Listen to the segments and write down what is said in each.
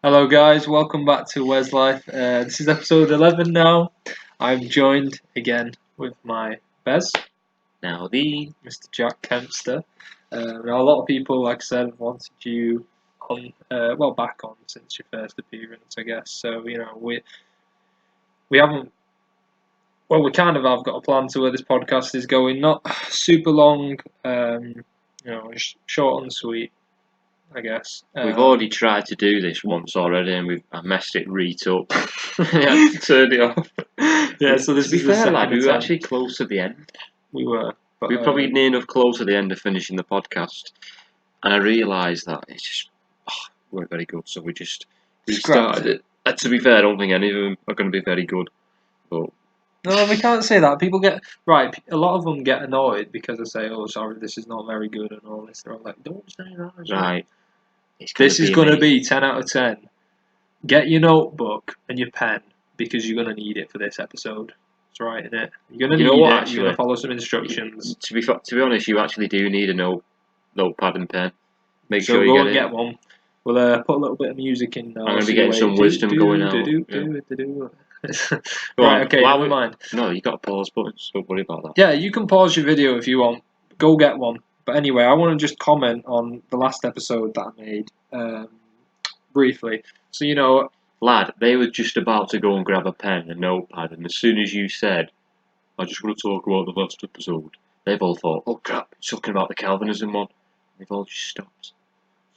Hello, guys. Welcome back to WezLife. This is episode 11 now. I'm joined again with my Bez, Now the Mr. Jack Kempster. Now, a lot of people, like I said, wanted you on, back on since your first appearance, I guess. So, we haven't. Well, we kind of have got a plan to where this podcast is going. Not super long, short and sweet, I guess. we've already tried to do this once already, and I messed it right up. I had to turn it off. Yeah, so this to be is the fair, second lad, we were attempt. actually close to the end. We were. But, We were probably near enough close to the end of finishing the podcast, and I realised that it's just weren't very good, so we just Scrapped restarted it. To be fair, I don't think any of them are going to be very good, but No, we can't say that. People get right. A lot of them get annoyed because they say, "Oh, sorry, this is not very good," and all this. They're all like, "Don't say that." right. This is going to be 10 out of 10. Get your notebook and your pen because you're going to need it for this episode. That's right, isn't it? You're going to need it. You're going to follow some instructions. To be honest, you actually do need a notepad and pen. Make So sure you go get and it. get one. We'll put a little bit of music in now. I'm going to be getting some wisdom going out. Right, okay, never mind. No, you got a pause button, so don't worry about that. Yeah, you can pause your video if you want. Go get one. But anyway, I want to just comment on the last episode that I made briefly. So, lad, they were just about to go and grab a pen and notepad, and as soon as you said, I just want to talk about the last episode, they've all thought, oh crap, it's talking about the Calvinism one. They've all just stopped.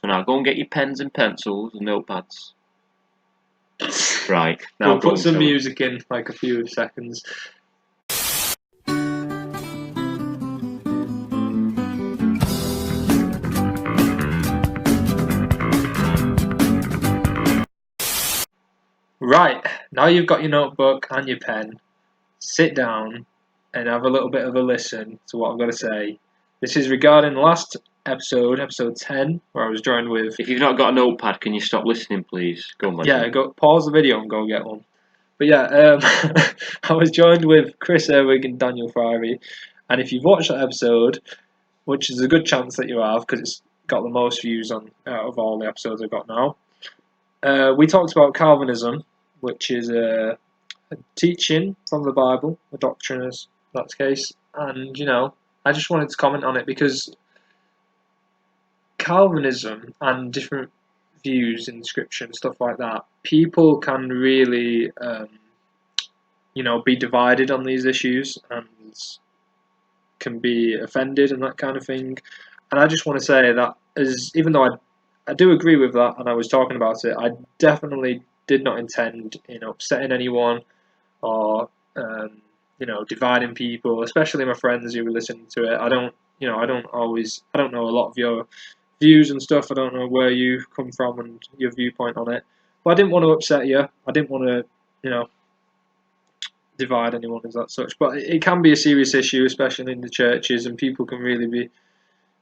So now go and get your pens and pencils and notepads. Right, now we'll put some music in, like a few seconds. Right, now you've got your notebook and your pen, sit down and have a little bit of a listen to what I've got to say. This is regarding the last episode 10, where I was joined with... If you've not got a notepad, can you stop listening, please? Go on, Yeah, go pause the video and go get one. But yeah, I was joined with Chris Erwig and Daniel Friary, and if you've watched that episode, which is a good chance that you have, because it's got the most views on out of all the episodes I've got now, we talked about Calvinism, which is a teaching from the Bible, a doctrine as that's the case, and I just wanted to comment on it because Calvinism and different views in scripture and stuff like that, people can really be divided on these issues and can be offended and that kind of thing. And I just want to say that even though I do agree with that and I was talking about it, I definitely did not intend upsetting anyone or dividing people, especially my friends who were listening to it. I don't know a lot of your views and stuff. I don't know where you come from and your viewpoint on it. But I didn't want to upset you. I didn't want to, divide anyone as that such. But it can be a serious issue, especially in the churches, and people can really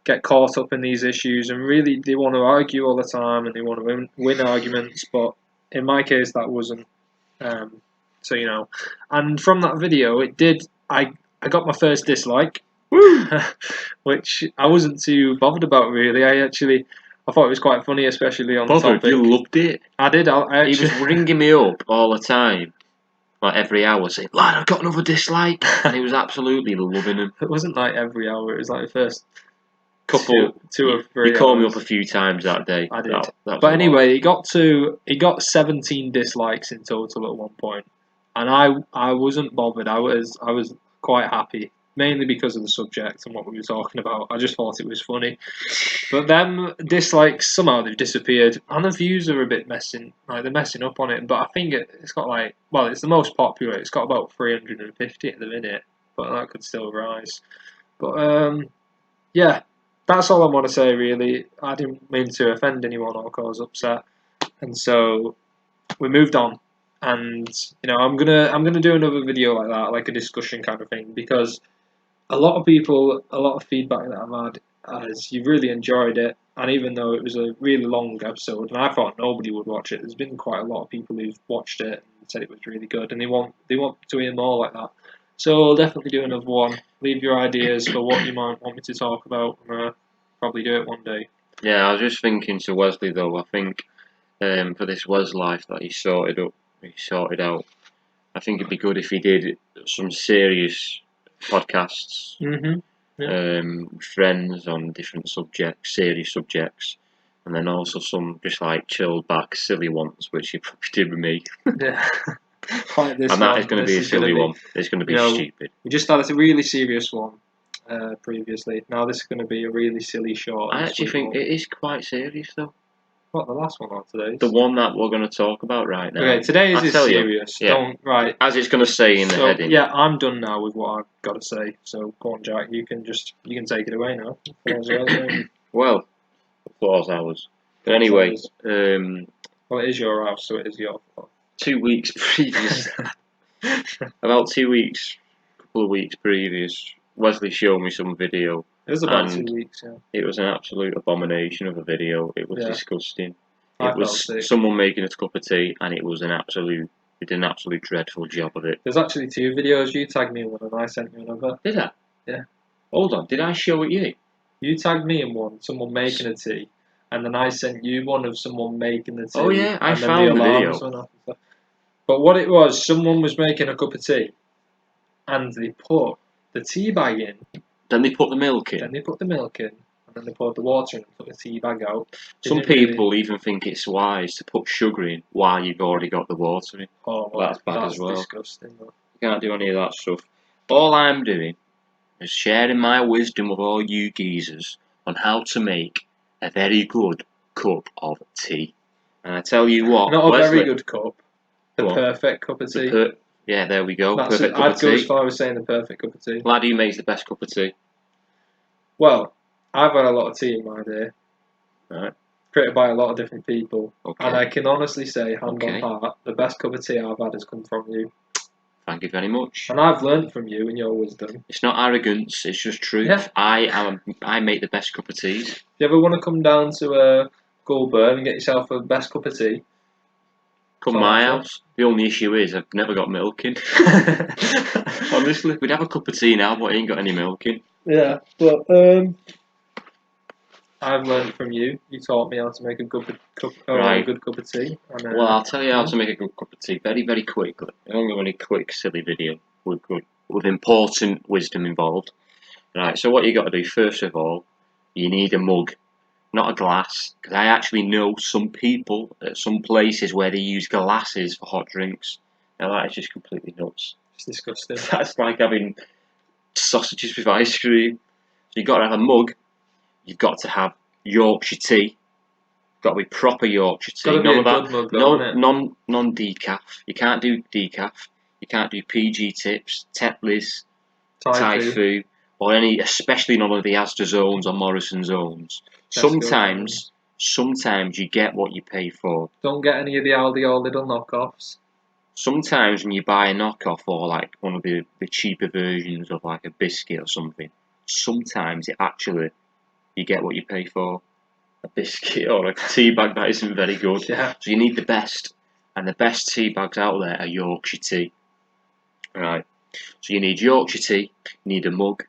get caught up in these issues and really they want to argue all the time and they want to win arguments. But in my case, that wasn't. And from that video, I got my first dislike. Which I wasn't too bothered about, really. I thought it was quite funny, especially on the topic. You loved it? I did. He was ringing me up all the time, like every hour, saying, lad, I've got another dislike. And he was absolutely loving him. It wasn't like every hour, it was like the first couple, two or three You called me up a few times that day. I did. But anyway, it got 17 dislikes in total at one point. And I wasn't bothered. I was quite happy. Mainly because of the subject and what we were talking about. I just thought it was funny. But them dislikes, somehow they've disappeared. And the views are a bit they're messing up on it. But I think it's got it's the most popular. It's got about 350 at the minute. But that could still rise. But, yeah, that's all I want to say, really. I didn't mean to offend anyone or cause upset. And so we moved on. And, I'm gonna do another video like that, like a discussion kind of thing, because a lot of feedback that I've had is you've really enjoyed it, and even though it was a really long episode, and I thought nobody would watch it, there's been quite a lot of people who've watched it and said it was really good, and they want to hear more like that. So I'll definitely do another one. Leave your ideas for what you might want me to talk about, and probably do it one day. Yeah, I was just thinking to Wesley though. I think for this WezLife that he sorted out. I think it'd be good if he did some serious podcasts, friends on different subjects, serious subjects, and then also some just like chilled back, silly ones, which he probably did with me. Yeah. Like this And that one. is going to be a silly one. It's going to be stupid. We just had a really serious one previously. Now this is going to be a really silly short. I actually think it is quite serious though. What, the last one or today's? The one that we're going to talk about right now. Okay, today's is serious. Right. As it's going to say in the heading. Yeah, I'm done now with what I've got to say. So go on, Jack. You can take it away now. Well, the floor's ours. But anyway, well, it is your house, so it is your fault. 2 weeks previous, about 2 weeks, couple of weeks previous, Wesley showed me some video. It was about 2 weeks, yeah. It was an absolute abomination of a video. It was disgusting. It was someone making a cup of tea, and it did an absolute dreadful job of it. There's actually 2 videos. You tagged me in one, and I sent you another. Did I? Yeah. Hold on, did I show it you? You tagged me in one, someone making a tea, and then I sent you one of someone making the tea. Oh yeah, I found the video. But what it was, someone was making a cup of tea, and they put the tea bag in. Then they put the milk in. Then they put the milk in, and then they poured the water in and took the tea bag out. Some people even think it's wise to put sugar in while you've already got the water in. Oh, well, that's bad as well. That's disgusting. Though. You can't do any of that stuff. All I'm doing is sharing my wisdom with all you geezers on how to make a very good cup of tea. And I tell you what, not a very good cup. The perfect cup of tea. Yeah, there we go. Perfect cup of tea. I'd go as far as saying the perfect cup of tea. Lad, who makes the best cup of tea? Well, I've had a lot of tea in my day. Right. Created by a lot of different people. Okay. And I can honestly say, hand on heart, the best cup of tea I've had has come from you. Thank you very much. And I've learned from you and your wisdom. It's not arrogance, it's just truth. Yeah. I make the best cup of teas. If you ever want to come down to Goulburn and get yourself a best cup of tea, come my house. The only issue is I've never got milk in. Honestly, we'd have a cup of tea now, but I ain't got any milk in. Yeah, but I've learned from you. You taught me how to make a good cup of tea. And, well, I'll tell you how to make a good cup of tea very, very quickly. I don't have any quick, silly video with important wisdom involved. Right, so what you got to do, first of all, you need a mug. Not a glass, because I actually know some people at some places where they use glasses for hot drinks. Now that is just completely nuts. It's disgusting. That's like having sausages with ice cream. So you've got to have a mug. You've got to have Yorkshire tea. Got to be proper Yorkshire tea. Got to be a good mug, though, non-decaf. You can't do decaf. You can't do PG tips, Tetley's, Thai Fu, or any, especially none of the Asda zones or Morrison zones. Sometimes you get what you pay for. Don't get any of the Aldi or Lidl knockoffs. Sometimes when you buy a knockoff or like one of the cheaper versions of like a biscuit or something, sometimes it actually, you get what you pay for. A biscuit or a tea bag that isn't very good. Yeah. So you need the best. And the best tea bags out there are Yorkshire tea. Right. So you need Yorkshire tea, you need a mug.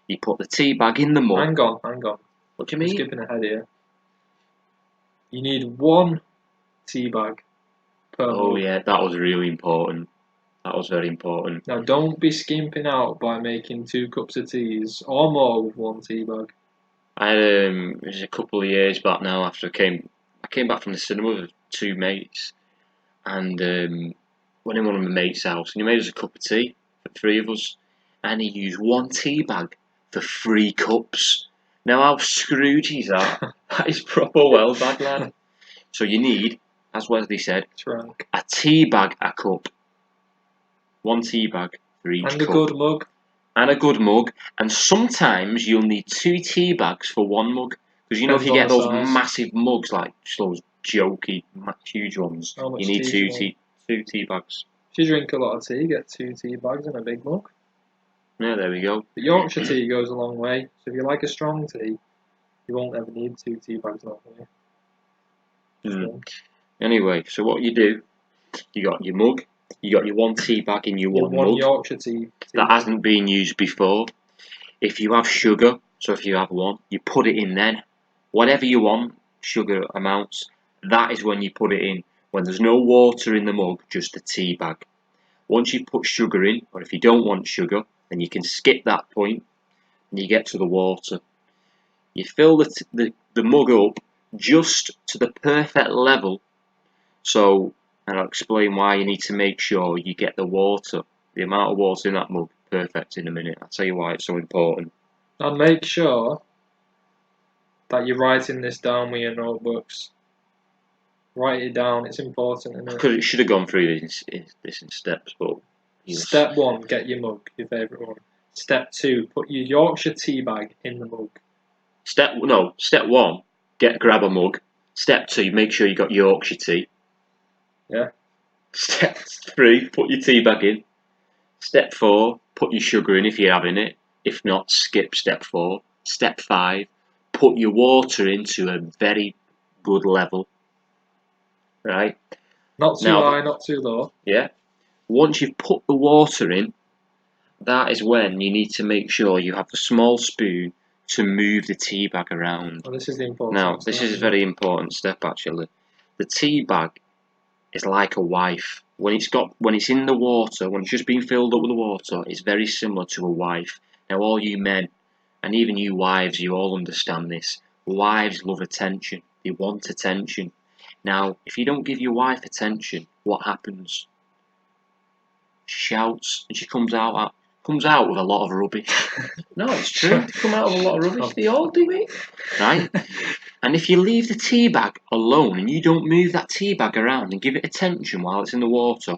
You put the tea bag in the mug. Hang on. What do you mean? I'm skipping ahead here. You need 1 tea bag per mug. Oh yeah, that was really important. That was very important. Now don't be skimping out by making 2 cups of teas or more with 1 tea bag. It was a couple of years back now after I came back from the cinema with 2 mates, and went in one of my mates' house, and he made us a cup of tea for 3 of us, and he used 1 tea bag for 3 cups. Now how screwed is that? That is proper well bad, lad. So you need, as Wesley said, a tea bag a cup. 1 tea bag for each cup. And a good mug. And a good mug. And sometimes you'll need 2 tea bags for 1 mug. Because you know if you get those massive mugs, like just those jokey, huge ones, you need 2 tea bags. If you drink a lot of tea, get 2 tea bags and a big mug. Yeah, there we go. The Yorkshire tea goes a long way. So if you like a strong tea, you won't ever need 2 tea bags normally. Anyway, so what you do, you got your mug, you got your 1 tea bag in your 1 mug. Yorkshire tea that hasn't been used before. If you have sugar, so if you have 1, you put it in then. Whatever you want, sugar amounts, that is when you put it in. When there's no water in the mug, just the tea bag. Once you put sugar in, or if you don't want sugar, then you can skip that point and you get to the water. You fill the mug up just to the perfect level. So, and I'll explain why you need to make sure you get the water, the amount of water in that mug, perfect in a minute. I'll tell you why it's so important. And make sure that you're writing this down with your notebooks. Write it down, it's important, isn't it? Because it should have gone through this in steps, but... Step 1, get your mug, your favourite one. Step 2, put your Yorkshire tea bag in the mug. Step 1, grab a mug. Step 2, make sure you got Yorkshire tea. Yeah. Step 3, put your tea bag in. Step 4, put your sugar in if you're having it. If not, skip step 4. Step 5, put your water into a very good level. Right? Not too high, not too low. Yeah. Once you've put the water in, that is when you need to make sure you have a small spoon to move the tea bag around. Well, this is the important Now, step. this is a very important step actually. The tea bag is like a wife. When it's in the water, when it's just been filled up with the water, it's very similar to a wife. Now, all you men, and even you wives, you all understand this. Wives love attention. They want attention. Now, if you don't give your wife attention, what happens? She shouts and she comes out with a lot of rubbish. No, it's true. They come out with a lot of rubbish. They all do it, right? And if you leave the tea bag alone and you don't move that tea bag around and give it attention while it's in the water,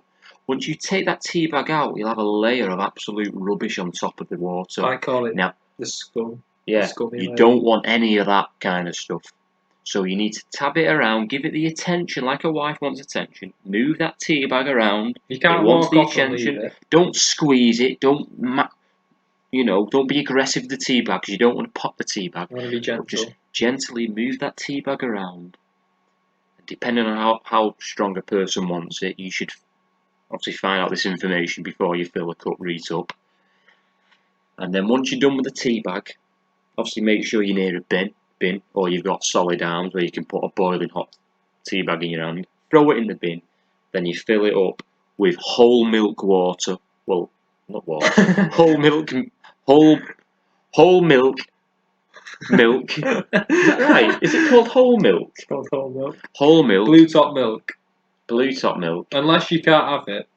once you take that tea bag out, you'll have a layer of absolute rubbish on top of the water. I call it now the scum. Yeah, you don't want any of that kind of stuff. So you need to tab it around, give it the attention like a wife wants attention. Move that tea bag around. You can't it wants walk the off and attention. leave it. Don't squeeze it. Don't be aggressive with the tea bag because you don't want to pop the tea bag. You want to be gentle. Just gently move that tea bag around. Depending on how strong a person wants it, you should obviously find out this information before you fill a cup right up. And then once you're done with the tea bag, obviously make sure you're near a bin, or you've got solid arms where you can put a boiling hot tea bag in your hand. Throw it in the bin. Then you fill it up with whole milk water. Well, not water. whole milk. Milk. Is that right? Is it called whole milk? It's called whole milk. Whole milk. Blue top milk. Blue top milk. Unless you can't have it.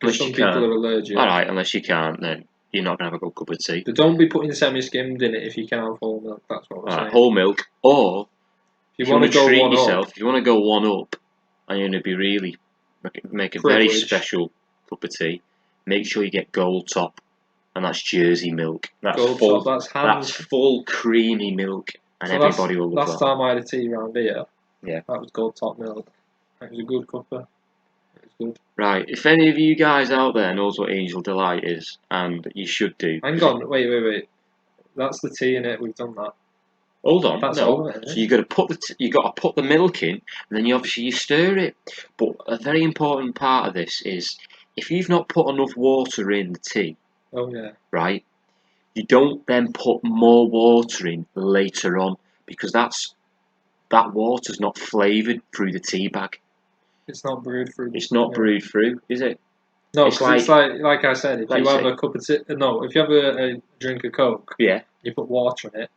Unless some you people can't. are allergic. Alright, unless you can't, then you're not going to have a good cup of tea. But don't be putting semi-skimmed in it if you can't have whole milk. That's what we're saying. Whole milk. Or, if you want to go treat one yourself, up, if you want to go one up, and you're going to be really, make a very special cup of tea, make sure you get gold top. And that's Jersey milk. That's gold full. Top, that's full creamy milk, and so everybody will love that. Last time I had a tea round here, yeah, that was gold top milk. It was a good cuppa. It was good. Right, if any of you guys out there knows what Angel Delight is, and you should do. Hang on, wait. That's the tea in it. We've done that. Hold on, that's no. all of it, so you got to put the milk in, and then you stir it. But a very important part of this is if you've not put enough water in the tea. Oh yeah. Right. You don't then put more water in later on because that water's not flavoured through the tea bag. It's not brewed through. It's not brewed through, is it? No, it's like I said, if you have a cup of tea, if you have a drink of Coke, yeah, you put water in it.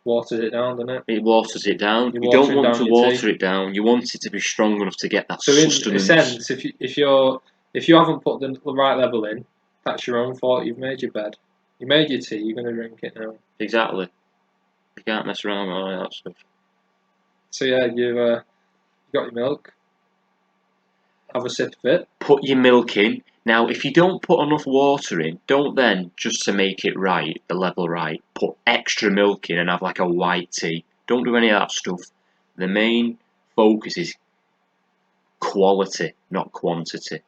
Waters it down, doesn't it? It waters it down. You don't want to water it down. You want it to be strong enough to get that sustenance. So in a sense, if you haven't put the right level in, that's your own fault. You've made your bed. You made your tea. You're going to drink it now. Exactly. You can't mess around with all that stuff. So yeah, you've got your milk. Have a sip of it. Put your milk in. Now, if you don't put enough water in, don't then, just to make it right, the level right, put extra milk in and have like a white tea. Don't do any of that stuff. The main focus is quality, not quantity.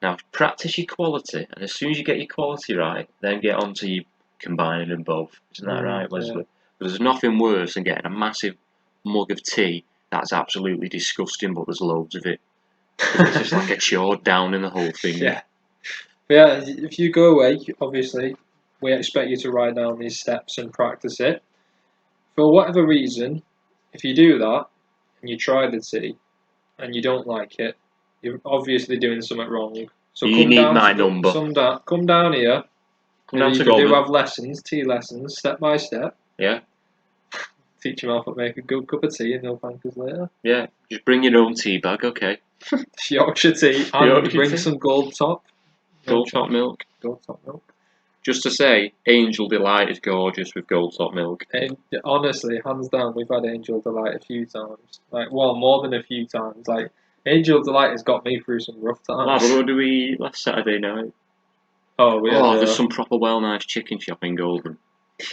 Now, practice your quality, and as soon as you get your quality right, then get on to you combining them both. Isn't that right, Wesley? Yeah. Because there's nothing worse than getting a massive mug of tea that's absolutely disgusting, but there's loads of it. It's just like a chore down in the whole thing. Yeah. But yeah, if you go away, obviously, we expect you to write down these steps and practice it. For whatever reason, if you do that, and you try the tea and you don't like it, you're obviously doing something wrong. So You come need down my to the, number. come down here. Come down You to can do Goulburn. have lessons, tea lessons, step by step. Yeah. Teach them how to make a good cup of tea, and they'll thank us later. Yeah. Just bring your own tea bag, okay? Yorkshire tea, and Yorkshire bring tea. some gold top. Gold top milk. Gold top milk. Just to say, Angel Delight is gorgeous with gold top milk. And honestly, hands down, we've had Angel Delight a few times. Like, well, more than a few times. Like, Angel Delight has got me through some rough Lad, times. what did we eat last Saturday night? Oh, we had, There's some proper well nice chicken shop in Goulburn.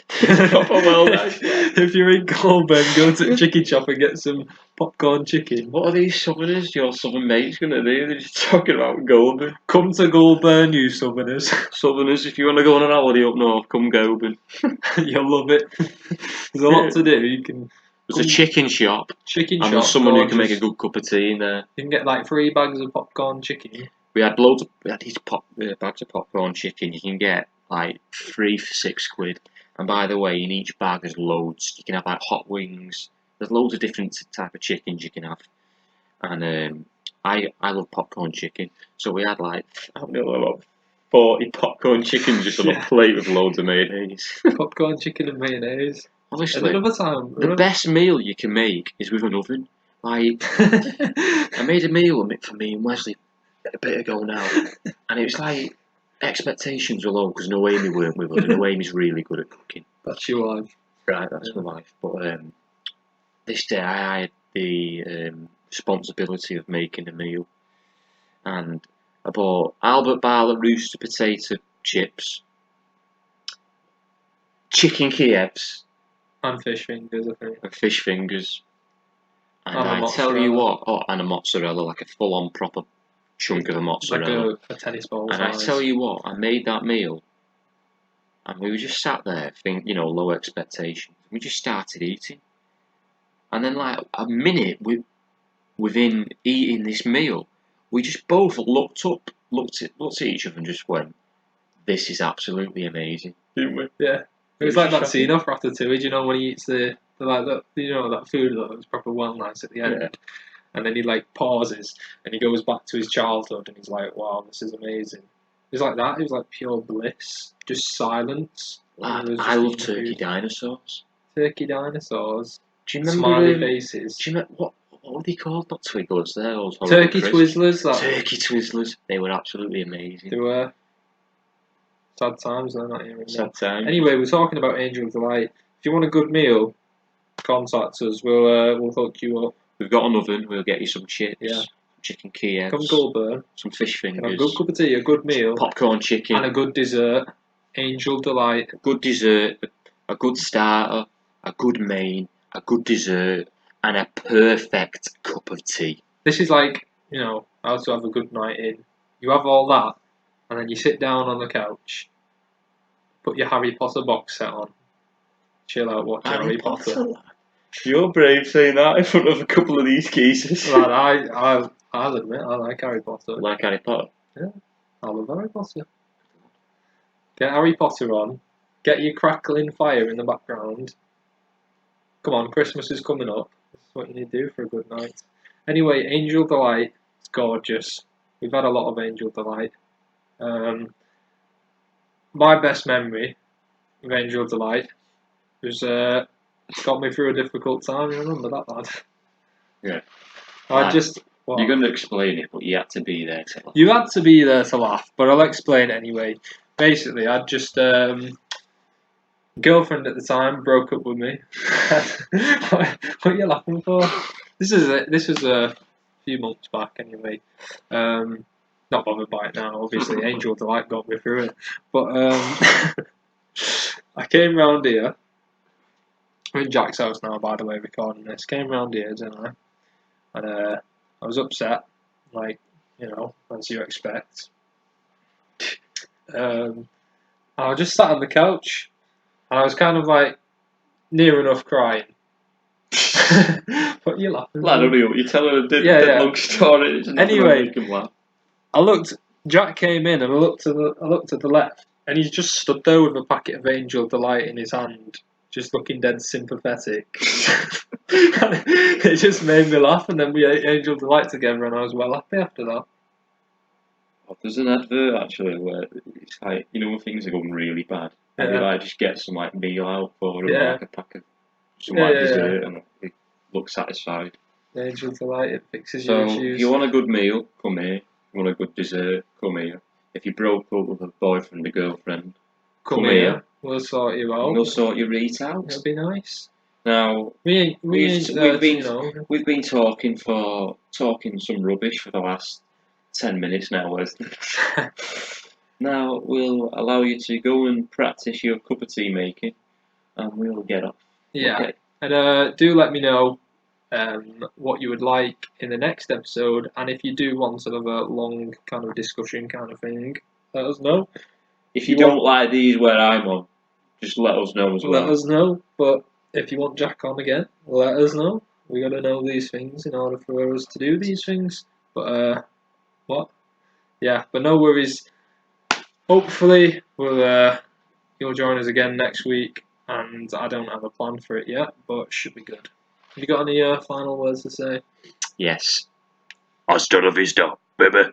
Proper well nice. If you're in Goulburn, go to the chicken shop and get some popcorn chicken. What are these southerners, your southern mates, gonna do? They're just talking about Goulburn. Come to Goulburn, you southerners. Southerners, if you want to go on an holiday up north, come Goulburn. You'll love it. There's a lot to do. You can There's a chicken shop, chicken and shop. there's someone who can make a gorgeous. good cup of tea in there. You can get like 3 bags of popcorn chicken. We had these bags of popcorn chicken. You can get like 3 for £6. And by the way, in each bag there's loads. You can have like hot wings. There's loads of different type of chickens you can have. And I love popcorn chicken. So we had like, I don't know, about 40 popcorn chickens just on a plate with loads of mayonnaise. Popcorn chicken and mayonnaise. Honestly, Another time. the best meal you can make is with an oven. Like, I made a meal for me and Wesley a bit ago now, and it was like expectations were low because Noemi weren't with us. And Noemi's really good at cooking. That's your life. Right, that's my life. But this day I had the responsibility of making a meal, and I bought Albert Barlett roasted potato chips, chicken Kievs, And fish fingers, I think. and fish fingers. And And a I tell you mozzarella. what, and a mozzarella, like a full-on proper chunk of a mozzarella. Like a tennis ball And size. I tell you what, I made that meal, and we were just sat there, low expectations. We just started eating, and then like a minute within eating this meal, we just both looked at each other, and just went, "This is absolutely amazing," didn't we? Yeah. It was like that scene off Ratatouille, do you know, when he eats the like that, you know, that food that was proper well nice at the end. Yeah. And then he like pauses and he goes back to his childhood and he's like, wow, this is amazing. It was like that, it was like pure bliss, just silence. Lad, It was just I love eating turkey food. dinosaurs. Turkey dinosaurs, Do you remember smiley faces. Do you remember what were they called? Not Twigglers, they're those horrible Turkey crisps. Twizzlers, that Turkey Twizzlers. They were absolutely amazing. they were sad times, they're not even Sad time. Anyway, we're talking about Angel Delight. If you want a good meal, contact us. We'll hook you up. We've got an oven. We'll get you some chips, Yeah. chicken Kievs, Come Goulburn, some fish and a fingers, good cup of tea, a good meal, popcorn chicken, and a good dessert. Angel Delight. a good dessert, a good starter, a good main, a good dessert, and a perfect cup of tea. This is like, you know, how to have a good night in. You have all that, and then you sit down on the couch, put your Harry Potter box set on, chill out, watch Harry Potter. You're brave saying that in front of a couple of these cases. Lad, I'll admit, I like Harry Potter. Like Harry Potter. I love Harry Potter. Get Harry Potter on, get your crackling fire in the background. Come on, Christmas is coming up. This is what you need to do for a good night. Anyway, Angel Delight, it's gorgeous. We've had a lot of Angel Delight. My best memory of Angel Delight was got me through a difficult time. You remember that, lad? Yeah. What? You're going to explain it, but you had to be there to laugh. You had to be there to laugh, but I'll explain it anyway. Basically, I'd just girlfriend at the time broke up with me. What are you laughing for? This was a few months back anyway. Not bothered by it now. Obviously, Angel Delight got me through it. But I came round here. I'm in Jack's house now, by the way, recording this. Came round here, didn't I? And I was upset, like, you know, as you expect. I just sat on the couch, and I was kind of like near enough crying. What are you laughing Lad, I at? don't know what you're telling a Yeah. long story. It's nothing Anyway. to make him laugh. I looked. Jack came in, and I looked to the left, and he just stood there with a packet of Angel Delight in his hand, just looking dead sympathetic. It just made me laugh, and then we ate Angel Delight together, and I was well happy after that. Oh, there's an advert actually where it's like, you know, when things are going really bad, and they Yeah. like just get some like meal out for them, Yeah. like a pack of some Yeah, like yeah, yeah. dessert, and they look satisfied. Angel Delight, it fixes your So if issues. you want a good meal, come here. If you want a good dessert, come here. If you broke up with a boyfriend or girlfriend, Come come here, here. we'll sort you and out. we'll sort your reet out. It'll be nice. Now We ain't we've there to, been we've been talking some rubbish for the last 10 minutes now, Wesley. Now we'll allow you to go and practice your cup of tea making, and we'll get off. Yeah. Okay. And do let me know what you would like in the next episode, and if you do want sort of a long kind of discussion kind of thing, let us know. If you don't like these where I'm on, just let us know as well. Let us know. But if you want Jack on again, let us know. We got to know these things in order for us to do these things. But what? Yeah. But no worries. Hopefully, you'll join us again next week. And I don't have a plan for it yet, but should be good. Have you got any final words to say? Yes. Hasta la vista, baby.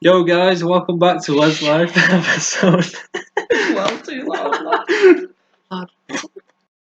Yo guys, welcome back to WezLife episode. Well, too loud, lad.